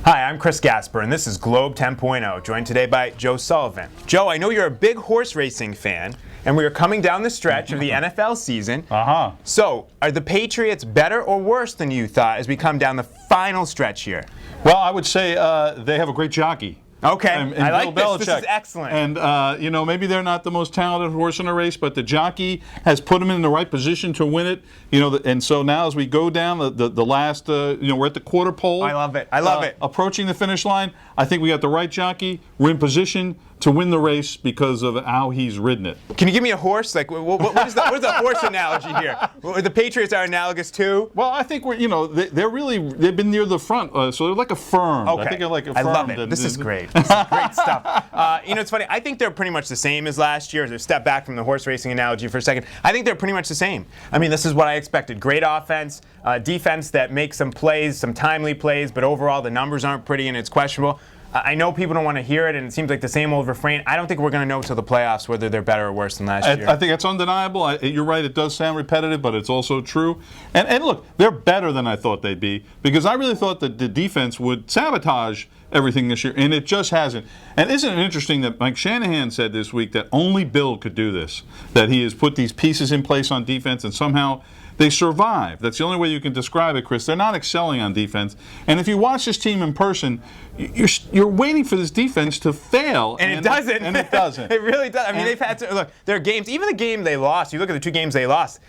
Hi, I'm Chris Gasper, and this is Globe 10.0, joined today by Joe Sullivan. Joe, I know you're a big horse racing fan, and we are coming down the stretch of the NFL season. So, are the Patriots better or worse than you thought as we come down the final stretch here? Well, I would say they have a great jockey. Okay, and I like Bill this. Belichick. This is excellent. And, maybe they're not the most talented horse in a race, but the jockey has put them in the right position to win it. And so now as we go down the last, we're at the quarter pole. I love it. I love it. Approaching the finish line, I think we got the right jockey. We're in position to win the race because of how he's ridden it. Can you give me a horse? Like, what is the horse analogy here? The Patriots are analogous too? Well, I think they've been near the front, so they're like a firm. Okay. I think they're like a firm. I love it. This is great. This is great stuff. It's funny. I think they're pretty much the same as last year. To step back from the horse racing analogy for a second, I think they're pretty much the same. I mean, this is what I expected. Great offense, defense that makes some plays, some timely plays, but overall the numbers aren't pretty and it's questionable. I know people don't want to hear it, and it seems like the same old refrain. I don't think we're going to know until the playoffs whether they're better or worse than last year. I think that's undeniable. You're right, it does sound repetitive, but it's also true. And look, they're better than I thought they'd be, because I really thought that the defense would sabotage everything this year, and it just hasn't. And isn't it interesting that Mike Shanahan said this week that only Bill could do this, that he has put these pieces in place on defense, and somehow they survive. That's the only way you can describe it, Chris. They're not excelling on defense. And if you watch this team in person, you're waiting for this defense to fail. And it doesn't. And it doesn't. It really does. I mean, they've had to, look, their games, even the game they lost, you look at the two games they lost,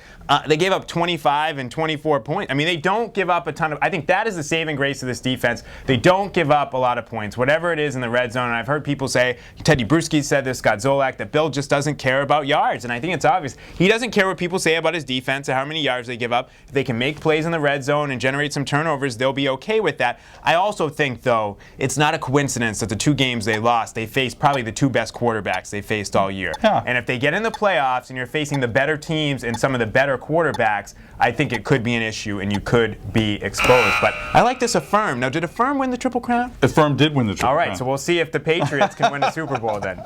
they gave up 25 and 24 points. I mean, they don't give up a ton of, I think that is the saving grace of this defense. They don't give up a lot of points, whatever it is in the red zone. And I've heard people say, Teddy Bruschi said this, Scott Zolak, that Bill just doesn't care about yards. And I think it's obvious. He doesn't care what people say about his defense or how many yards they give up. If they can make plays in the red zone and generate some turnovers, they'll be okay with that. I also think, though, it's not a coincidence that the two games they lost, they faced probably the two best quarterbacks they faced all year. Yeah. And if they get in the playoffs and you're facing the better teams and some of the better quarterbacks, I think it could be an issue and you could be exposed. But I like this Affirm. Now, did Affirm win the Triple Crown? Affirm did win the Triple Crown. All right, so we'll see if the Patriots can win the Super Bowl then.